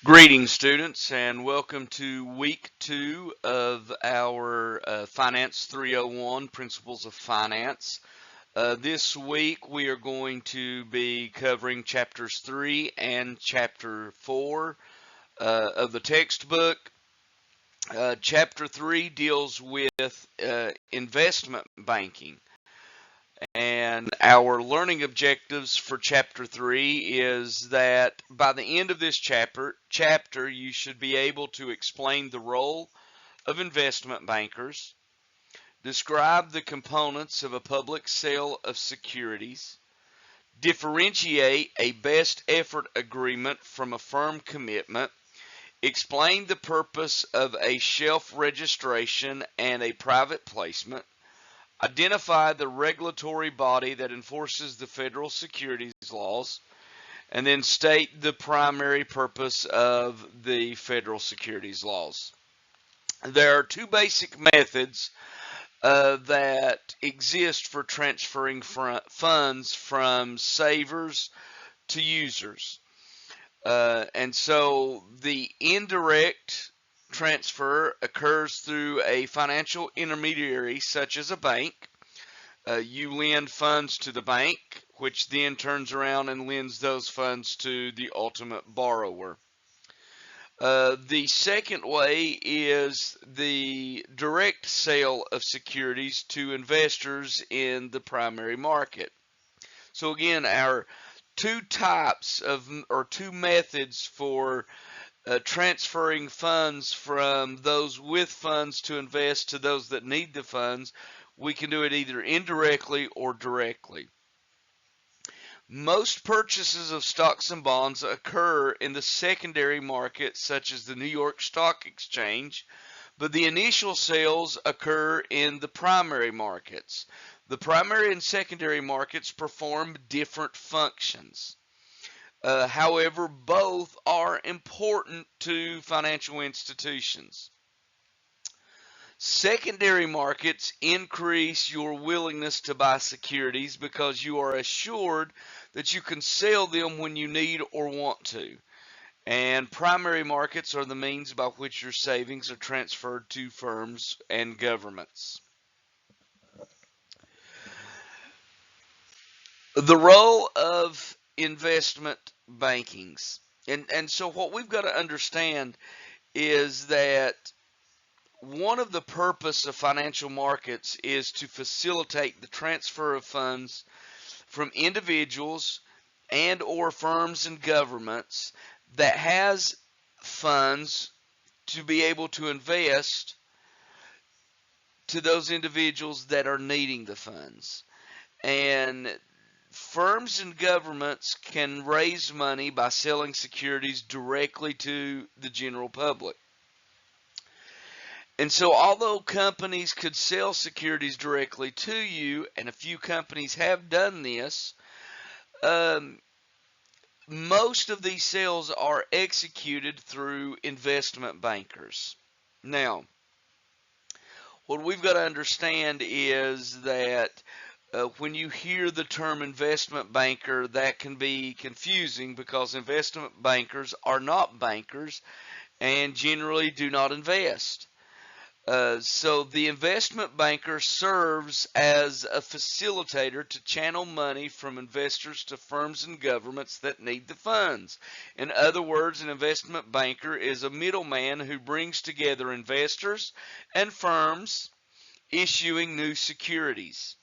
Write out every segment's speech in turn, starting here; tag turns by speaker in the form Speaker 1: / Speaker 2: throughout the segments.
Speaker 1: Greetings, students, and welcome to week 2 of our Finance 301 Principles of Finance. This week we are going to be covering chapters 3 and chapter 4 of the textbook. Chapter 3 deals with investment banking. And our learning objectives for chapter 3 is that by the end of this chapter you should be able to explain the role of investment bankers, describe the components of a public sale of securities, differentiate a best effort agreement from a firm commitment, explain the purpose of a shelf registration and a private placement, identify the regulatory body that enforces the federal securities laws, and then state the primary purpose of the federal securities laws. There are two basic methods that exist for transferring funds from savers to users. And so the indirect transfer occurs through a financial intermediary such as a bank. You lend funds to the bank, which then turns around and lends those funds to the ultimate borrower. The second way is the direct sale of securities to investors in the primary market. So again, our two types of, or two methods for transferring funds from those with funds to invest to those that need the funds, we can do it either indirectly or directly. Most purchases of stocks and bonds occur in the secondary market, such as the New York Stock Exchange, but the initial sales occur in the primary markets. The primary and secondary markets perform different functions. However, both are important to financial institutions. Secondary markets increase your willingness to buy securities because you are assured that you can sell them when you need or want to. And primary markets are the means by which your savings are transferred to firms and governments. The role of investment bankings. And so what we've got to understand is that one of the purpose of financial markets is to facilitate the transfer of funds from individuals and or firms and governments that has funds to be able to invest to those individuals that are needing the funds. And firms and governments can raise money by selling securities directly to the general public. And so although companies could sell securities directly to you, and a few companies have done this, most of these sales are executed through investment bankers. Now, what we've got to understand is that when you hear the term investment banker, that can be confusing because investment bankers are not bankers and generally do not invest. So the investment banker serves as a facilitator to channel money from investors to firms and governments that need the funds. In other words, an investment banker is a middleman who brings together investors and firms issuing new securities.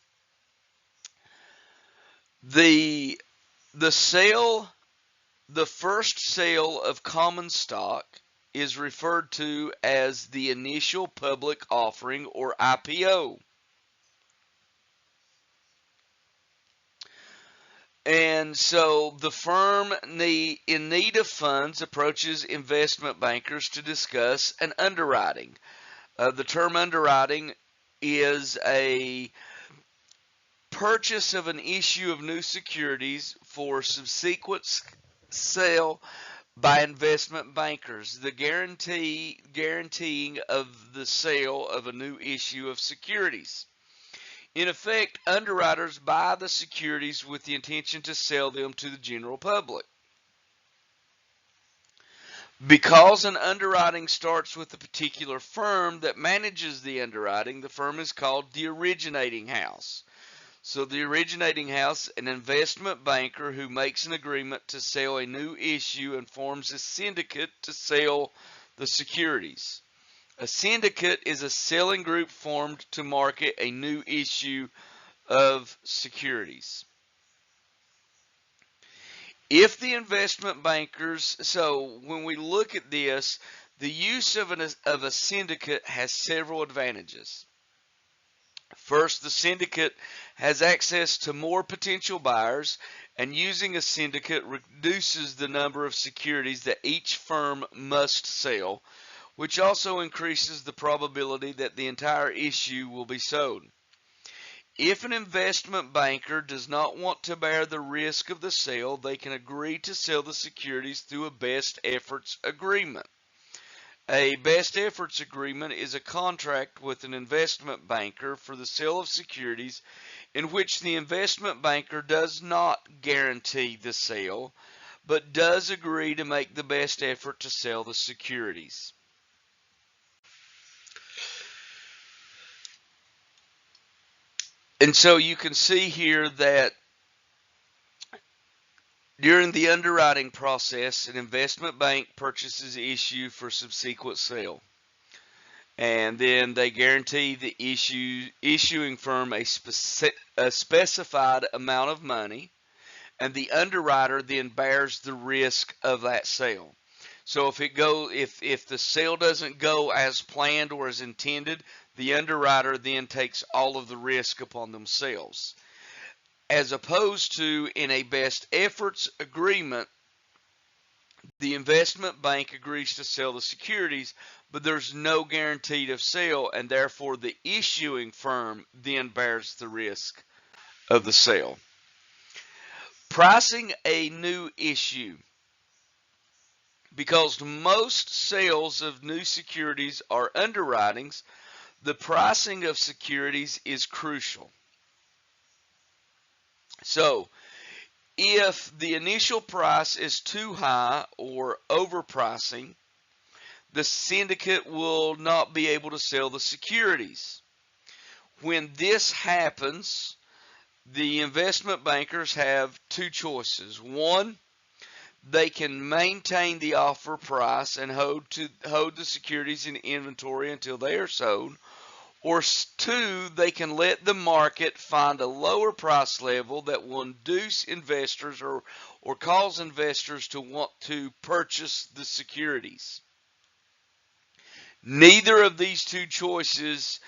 Speaker 1: The sale, the first sale of common stock is referred to as the initial public offering, or IPO. And so the firm in need of funds approaches investment bankers to discuss an underwriting. The term underwriting is a purchase of an issue of new securities for subsequent sale by investment bankers, the guaranteeing of the sale of a new issue of securities. In effect, underwriters buy the securities with the intention to sell them to the general public. Because an underwriting starts with a particular firm that manages the underwriting, the firm is called the originating house. So the originating house, an investment banker who makes an agreement to sell a new issue and forms a syndicate to sell the securities. A syndicate is a selling group formed to market a new issue of securities. If the investment bankers, so when we look at this, the use of a syndicate has several advantages. First, the syndicate has access to more potential buyers, and using a syndicate reduces the number of securities that each firm must sell, which also increases the probability that the entire issue will be sold. If an investment banker does not want to bear the risk of the sale, they can agree to sell the securities through a best efforts agreement. A best efforts agreement is a contract with an investment banker for the sale of securities in which the investment banker does not guarantee the sale, but does agree to make the best effort to sell the securities. And so you can see here that during the underwriting process, an investment bank purchases the issue for subsequent sale. And then they guarantee the issuing firm a specified amount of money, and the underwriter then bears the risk of that sale. So if the sale doesn't go as planned or as intended, the underwriter then takes all of the risk upon themselves. As opposed to in a best efforts agreement, the investment bank agrees to sell the securities, but there's no guarantee of sale, and therefore the issuing firm then bears the risk of the sale. Pricing a new issue. Because most sales of new securities are underwritings, the pricing of securities is crucial. So, if the initial price is too high or overpricing, the syndicate will not be able to sell the securities. When this happens, the investment bankers have two choices. One, they can maintain the offer price and hold the securities in inventory until they are sold. Or two, they can let the market find a lower price level that will induce investors or cause investors to want to purchase the securities. Neither of these two choices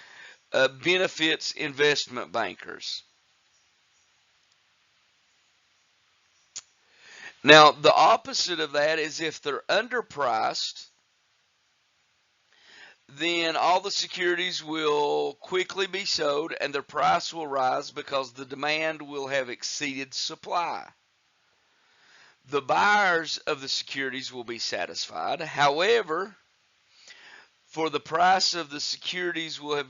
Speaker 1: benefits investment bankers. Now, the opposite of that is if they're underpriced, then all the securities will quickly be sold and their price will rise because the demand will have exceeded supply. The buyers of the securities will be satisfied. However, for the price of the securities will have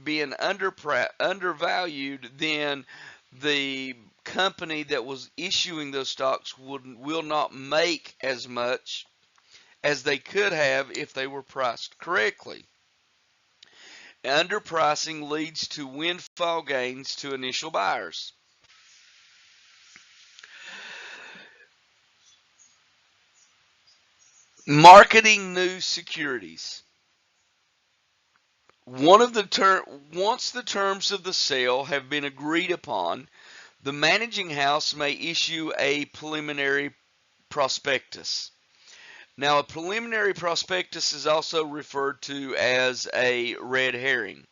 Speaker 1: been undervalued, then the company that was issuing those stocks will not make as much as they could have if they were priced correctly. Underpricing leads to windfall gains to initial buyers. Marketing new securities. Once the terms of the sale have been agreed upon, the managing house may issue a preliminary prospectus. Now, a preliminary prospectus is also referred to as a red herring.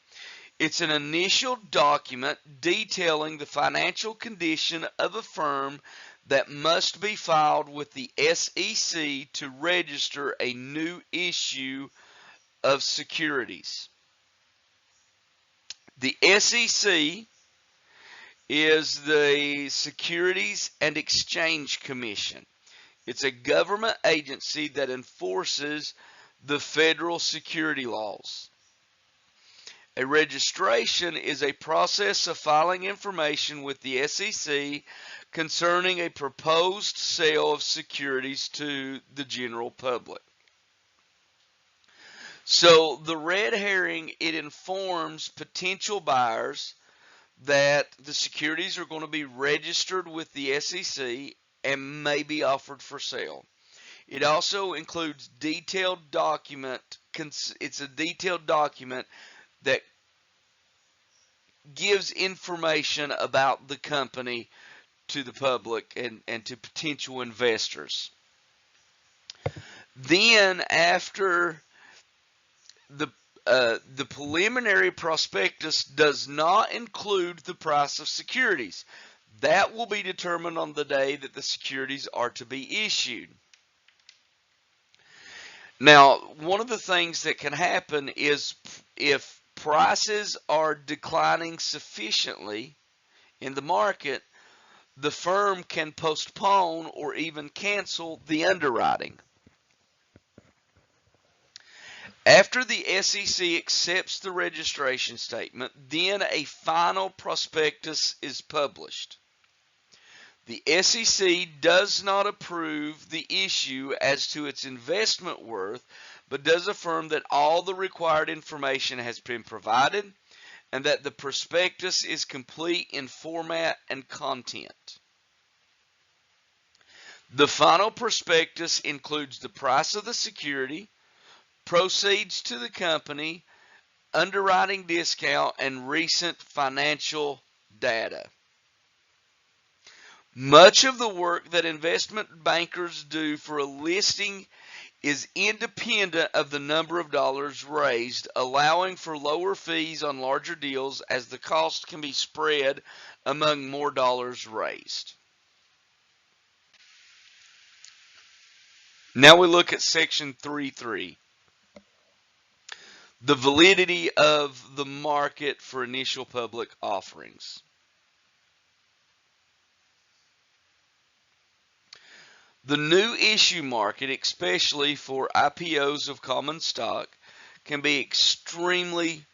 Speaker 1: It's an initial document detailing the financial condition of a firm that must be filed with the SEC to register a new issue of securities. The SEC is the Securities and Exchange Commission. It's a government agency that enforces the federal security laws. A registration is a process of filing information with the SEC concerning a proposed sale of securities to the general public. So the red herring, it informs potential buyers that the securities are going to be registered with the SEC and may be offered for sale. It also includes detailed document. It's a detailed document that gives information about the company to the public and to potential investors. Then after the preliminary prospectus does not include the price of securities. That will be determined on the day that the securities are to be issued. Now, one of the things that can happen is if prices are declining sufficiently in the market, the firm can postpone or even cancel the underwriting. After the SEC accepts the registration statement, then a final prospectus is published. The SEC does not approve the issue as to its investment worth, but does affirm that all the required information has been provided and that the prospectus is complete in format and content. The final prospectus includes the price of the security, proceeds to the company, underwriting discount, and recent financial data. Much of the work that investment bankers do for a listing is independent of the number of dollars raised, allowing for lower fees on larger deals as the cost can be spread among more dollars raised. Now we look at section 3.3. The validity of the market for initial public offerings. The new issue market, especially for IPOs of common stock, can be extremely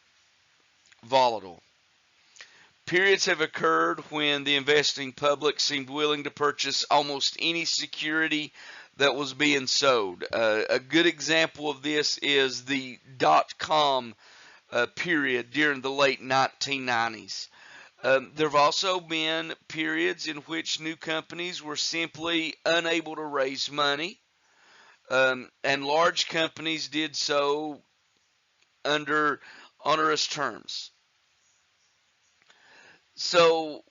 Speaker 1: volatile. Periods have occurred when the investing public seemed willing to purchase almost any security that was being sold. A good example of this is the dot-com period during the late 1990s. There have also been periods in which new companies were simply unable to raise money, and large companies did so under onerous terms. So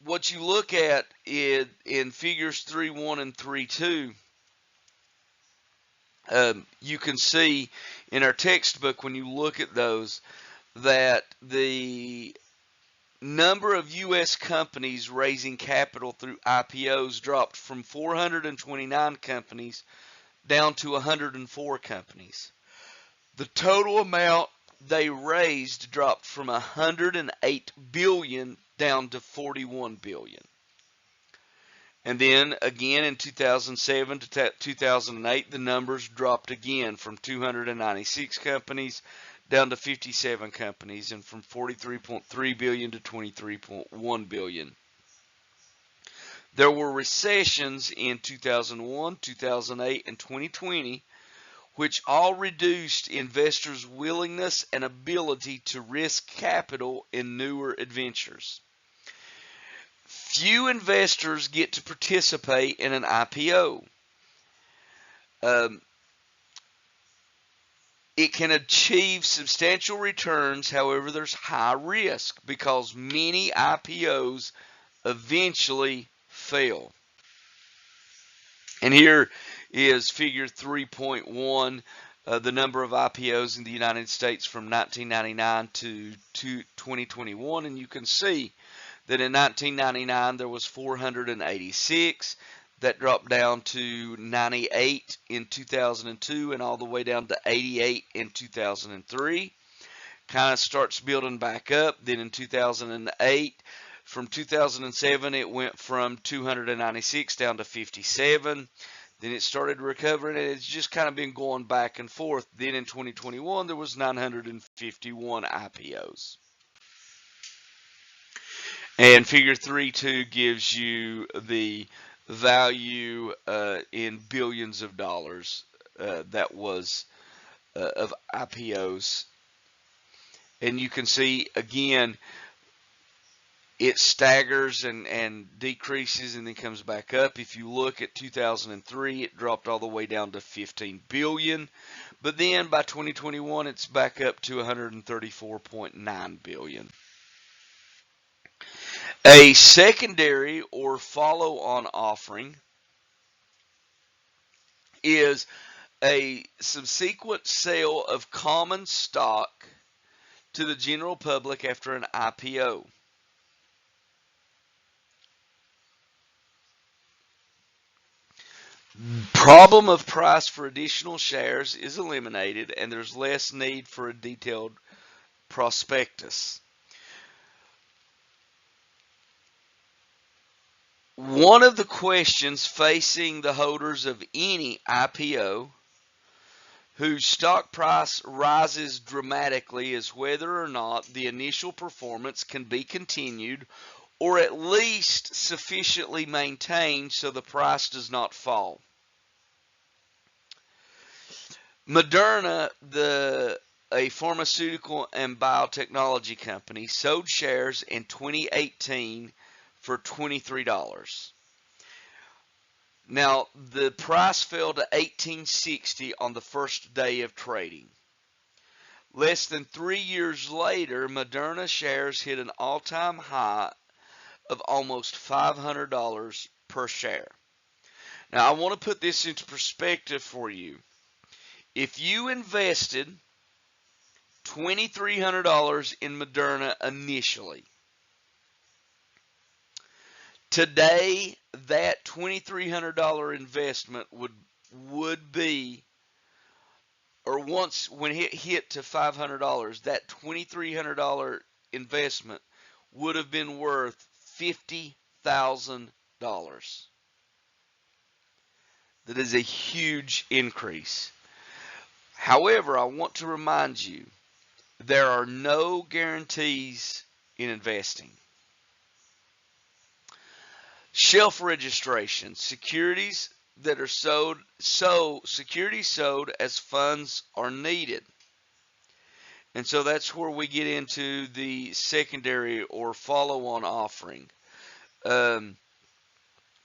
Speaker 1: what you look at in figures 3.1 and 3.2, you can see in our textbook when you look at those that the number of U.S. companies raising capital through IPOs dropped from 429 companies down to 104 companies. The total amount they raised dropped from 108 billion down to 41 billion. And then again in 2007 to 2008, the numbers dropped again from 296 companies down to 57 companies, and from 43.3 billion to 23.1 billion. There were recessions in 2001, 2008, and 2020, which all reduced investors' willingness and ability to risk capital in newer adventures. Few investors get to participate in an IPO. It can achieve substantial returns, however, there's high risk because many IPOs eventually fail. And here is figure 3.1, the number of IPOs in the United States from 1999 to 2021, and you can see that in 1999 there was 486. That dropped down to 98 in 2002 and all the way down to 88 in 2003. Kind of starts building back up. Then in 2008, from 2007 it went from 296 down to 57. Then it started recovering, and it's just kind of been going back and forth. Then in 2021, there was 951 IPOs. And figure 3.2 gives you the value in billions of dollars that was of IPOs. And you can see, again, it staggers and decreases and then comes back up. If you look at 2003, it dropped all the way down to 15 billion. But then by 2021, it's back up to 134.9 billion. A secondary or follow-on offering is a subsequent sale of common stock to the general public after an IPO. Problem of price for additional shares is eliminated, and there's less need for a detailed prospectus. One of the questions facing the holders of any IPO whose stock price rises dramatically is whether or not the initial performance can be continued or at least sufficiently maintained so the price does not fall. Moderna, a pharmaceutical and biotechnology company, sold shares in 2018 for $23. Now, the price fell to $18.60 on the first day of trading. Less than 3 years later, Moderna shares hit an all-time high of almost $500 per share. Now, I want to put this into perspective for you. If you invested $2,300 in Moderna initially, today that $2,300 investment would be, or once when it hit to $500, that $2,300 investment would have been worth $50,000. That is a huge increase. However, I want to remind you, there are no guarantees in investing. Shelf registration, securities that are securities sold as funds are needed. And so that's where we get into the secondary or follow-on offering.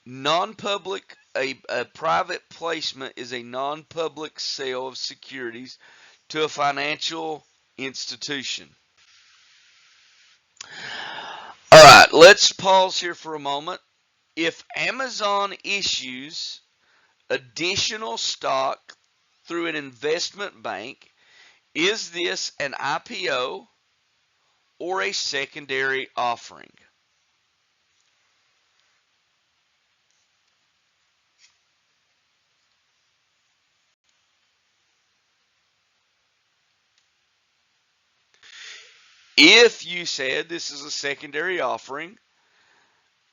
Speaker 1: Non-public, a private placement is a non-public sale of securities to a financial institution. All right, let's pause here for a moment. If Amazon issues additional stock through an investment bank, is this an IPO or a secondary offering? If you said this is a secondary offering,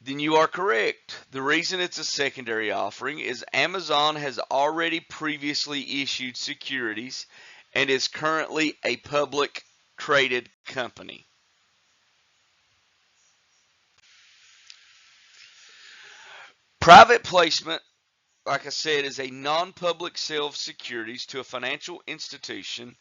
Speaker 1: then you are correct. The reason it's a secondary offering is Amazon has already previously issued securities and is currently a public traded company. Private placement, like I said, is a non-public sale of securities to a financial institution,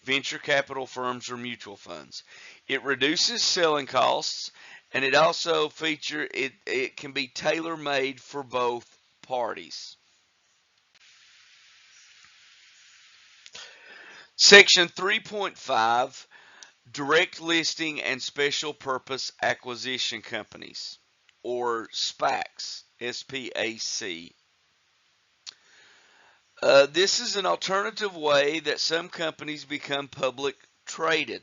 Speaker 1: venture capital firms, or mutual funds. It reduces selling costs, and it also it can be tailor-made for both parties. Section 3.5, direct listing and special purpose acquisition companies, or SPACs, S-P-A-C. This is an alternative way that some companies become public traded.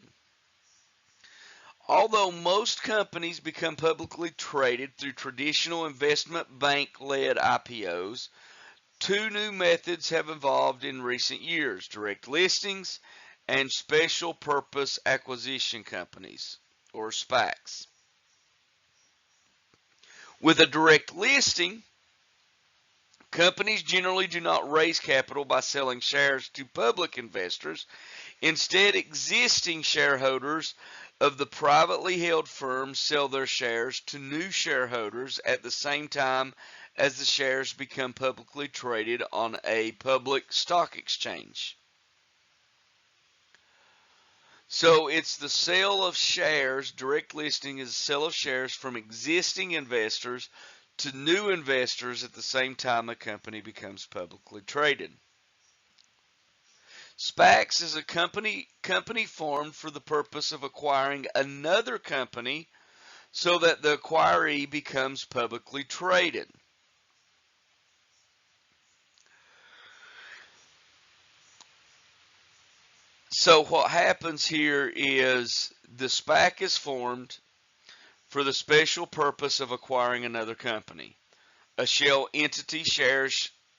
Speaker 1: Although most companies become publicly traded through traditional investment bank-led IPOs, two new methods have evolved in recent years: direct listings and special purpose acquisition companies, or SPACs. With a direct listing, Companies generally do not raise capital by selling shares to public investors. Instead, existing shareholders of the privately held firm sell their shares to new shareholders at the same time as the shares become publicly traded on a public stock exchange. So it's the sale of shares. Direct listing is the sale of shares from existing investors to new investors at the same time a company becomes publicly traded. SPACs is a company formed for the purpose of acquiring another company so that the acquiree becomes publicly traded. So what happens here is the SPAC is formed for the special purpose of acquiring another company. A shell entity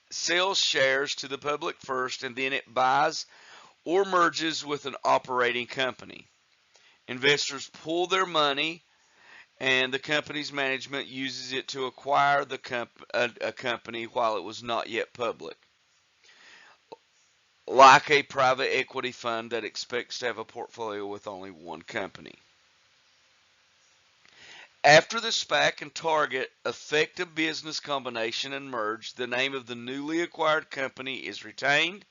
Speaker 1: sells shares to the public first, and then it buys or merges with an operating company. Investors pull their money, and the company's management uses it to acquire a company while it was not yet public, like a private equity fund that expects to have a portfolio with only one company. After the SPAC and target effect a business combination and merge, the name of the newly acquired company is retained.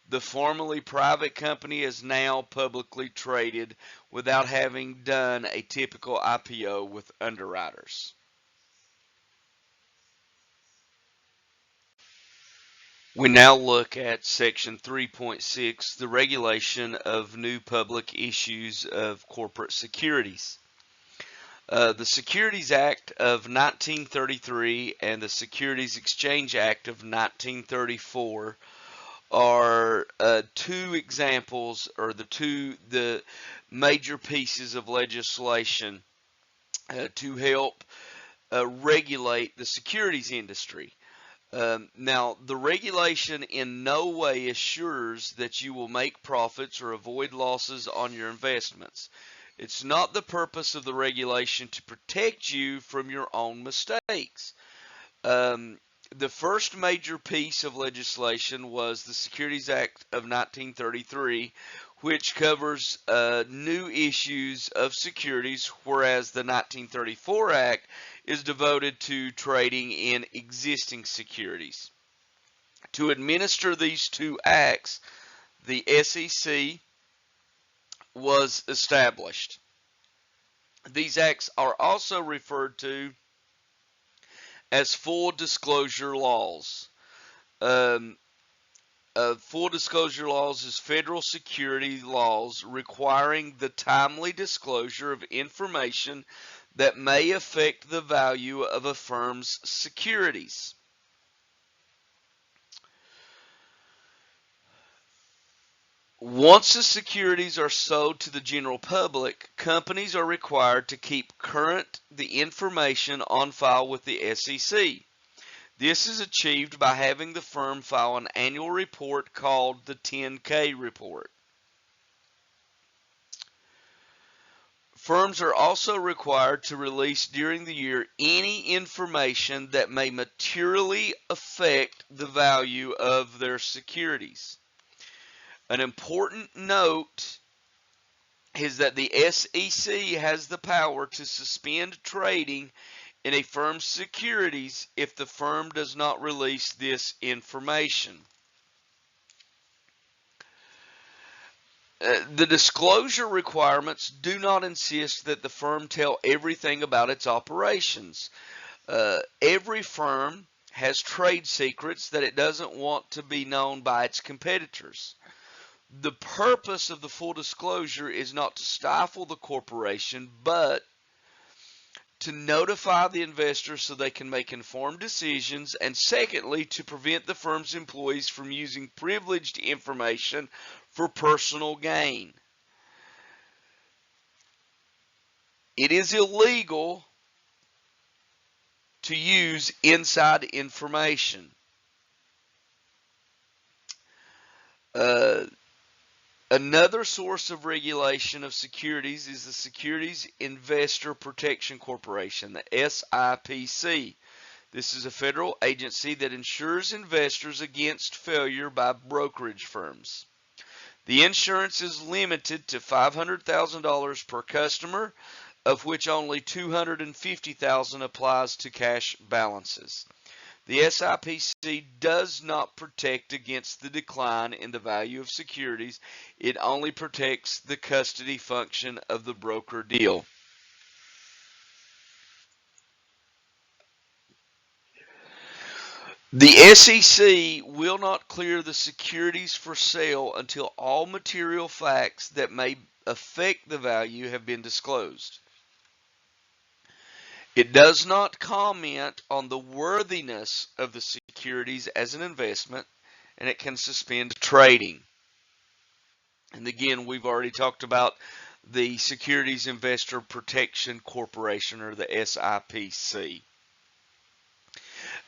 Speaker 1: The formerly private company is now publicly traded without having done a typical IPO with underwriters. We now look at Section 3.6, the regulation of new public issues of corporate securities. The Securities Act of 1933 and the Securities Exchange Act of 1934 are two examples, or the major pieces of legislation to help regulate the securities industry. Now, the regulation in no way assures that you will make profits or avoid losses on your investments. It's not the purpose of the regulation to protect you from your own mistakes. The first major piece of legislation was the Securities Act of 1933, which covers new issues of securities, whereas the 1934 Act is devoted to trading in existing securities. To administer these two acts, the SEC was established. These acts are also referred to as full disclosure laws. Full disclosure laws is federal security laws requiring the timely disclosure of information that may affect the value of a firm's securities. Once the securities are sold to the general public, companies are required to keep current the information on file with the SEC. This is achieved by having the firm file an annual report called the 10-K report. Firms are also required to release during the year any information that may materially affect the value of their securities. An important note is that the SEC has the power to suspend trading in a firm's securities if the firm does not release this information. The disclosure requirements do not insist that the firm tell everything about its operations. Every firm has trade secrets that it doesn't want to be known by its competitors. The purpose of the full disclosure is not to stifle the corporation, but to notify the investors so they can make informed decisions, and secondly, to prevent the firm's employees from using privileged information for personal gain. It is illegal to use inside information. Another source of regulation of securities is the Securities Investor Protection Corporation, the SIPC. This is a federal agency that insures investors against failure by brokerage firms. The insurance is limited to $500,000 per customer, of which only $250,000 applies to cash balances. The SIPC does not protect against the decline in the value of securities. It only protects the custody function of the broker deal. The SEC will not clear the securities for sale until all material facts that may affect the value have been disclosed. It does not comment on the worthiness of the securities as an investment, and it can suspend trading. And again, we've already talked about the Securities Investor Protection Corporation, or the SIPC.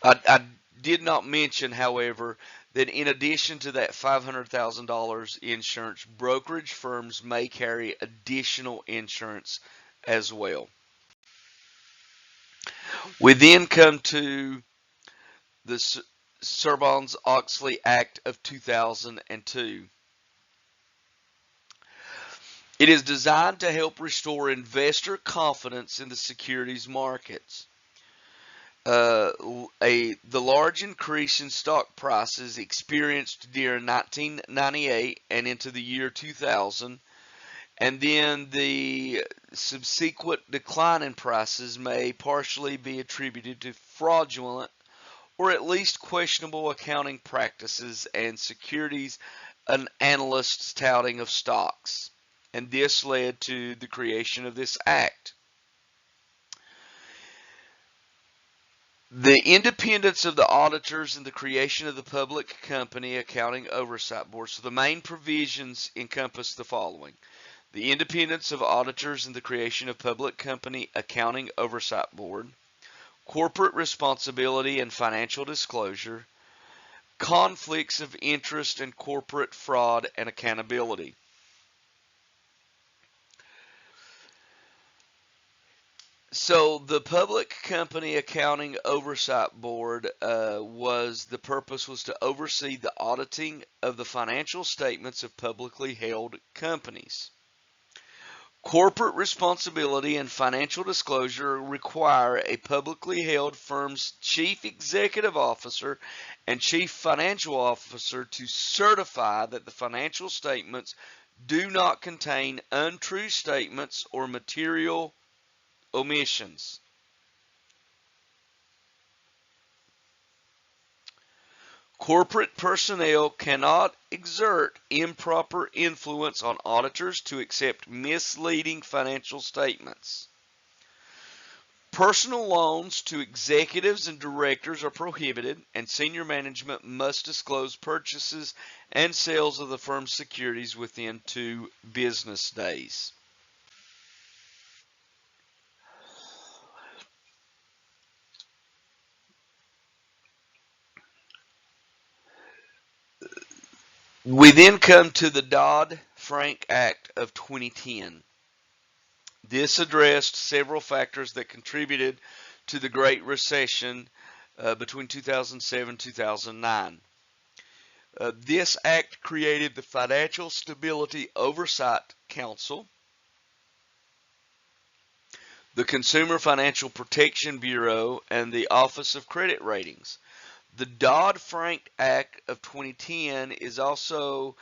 Speaker 1: I did not mention, however, that in addition to that $500,000 insurance, brokerage firms may carry additional insurance as well. We then come to the Sarbanes-Oxley Act of 2002. It is designed to help restore investor confidence in the securities markets. The large increase in stock prices experienced during 1998 and into the year 2000, and then the subsequent decline in prices may partially be attributed to fraudulent or at least questionable accounting practices and securities analysts' touting of stocks. And this led to the creation of this act. The independence of the auditors and the creation of the Public Company Accounting Oversight Board. So the main provisions encompass the following: the independence of auditors and the creation of Public Company Accounting Oversight Board, corporate responsibility and financial disclosure, conflicts of interest and corporate fraud and accountability. So the Public Company Accounting Oversight Board the purpose was to oversee the auditing of the financial statements of publicly held companies. Corporate responsibility and financial disclosure require a publicly held firm's chief executive officer and chief financial officer to certify that the financial statements do not contain untrue statements or material omissions. Corporate personnel cannot exert improper influence on auditors to accept misleading financial statements. Personal loans to executives and directors are prohibited, and senior management must disclose purchases and sales of the firm's securities within 2 business days. We then come to the Dodd-Frank Act of 2010. This addressed several factors that contributed to the Great Recession between 2007 and 2009. This act created the Financial Stability Oversight Council, the Consumer Financial Protection Bureau, and the Office of Credit Ratings. The Dodd-Frank Act of 2010 is also,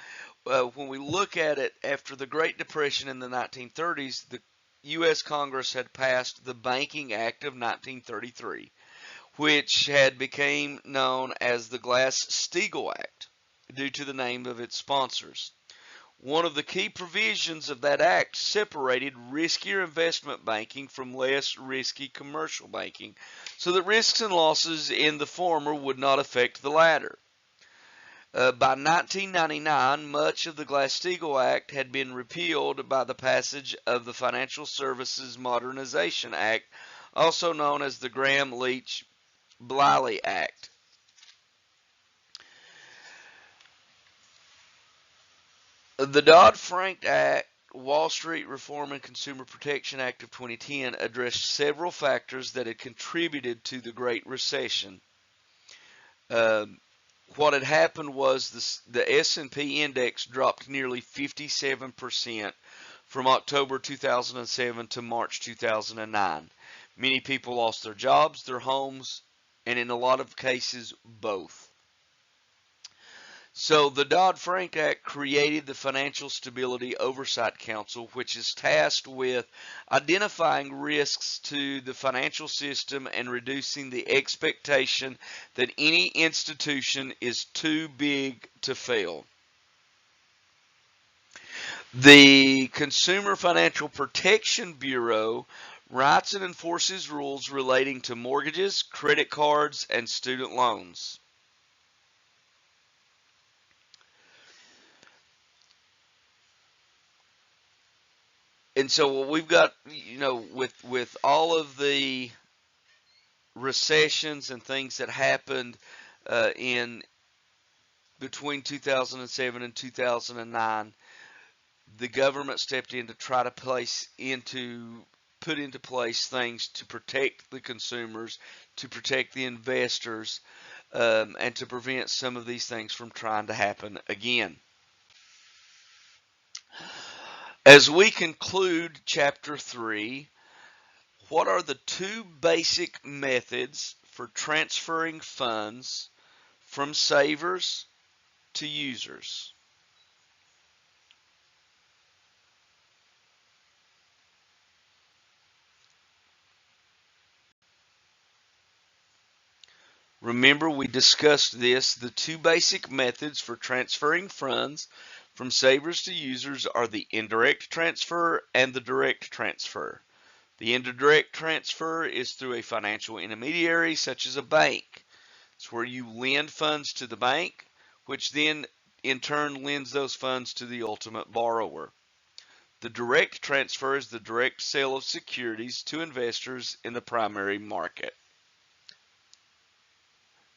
Speaker 1: when we look at it after the Great Depression in the 1930s, the U.S. Congress had passed the Banking Act of 1933, which had become known as the Glass-Steagall Act due to the name of its sponsors. One of the key provisions of that act separated riskier investment banking from less risky commercial banking, so that risks and losses in the former would not affect the latter. By 1999, much of the Glass-Steagall Act had been repealed by the passage of the Financial Services Modernization Act, also known as the Gramm-Leach-Bliley Act. The Dodd-Frank Act Wall Street Reform and Consumer Protection Act of 2010 addressed several factors that had contributed to the Great Recession. What had happened was the S&P index dropped nearly 57% from October 2007 to March 2009. Many people lost their jobs, their homes, and in a lot of cases, both. So the Dodd-Frank Act created the Financial Stability Oversight Council, which is tasked with identifying risks to the financial system and reducing the expectation that any institution is too big to fail. The Consumer Financial Protection Bureau writes and enforces rules relating to mortgages, credit cards, and student loans. And so what we've got, with all of the recessions and things that happened in between 2007 and 2009, the government stepped in to try to put into place things to protect the consumers, to protect the investors, and to prevent some of these things from trying to happen again. As we conclude Chapter 3, what are the two basic methods for transferring funds from savers to users? Remember, we discussed this. The two basic methods for transferring funds from savers to users are the indirect transfer and the direct transfer. The indirect transfer is through a financial intermediary such as a bank. It's where you lend funds to the bank, which then in turn lends those funds to the ultimate borrower. The direct transfer is the direct sale of securities to investors in the primary market.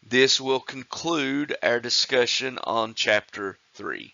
Speaker 1: This will conclude our discussion on Chapter 3.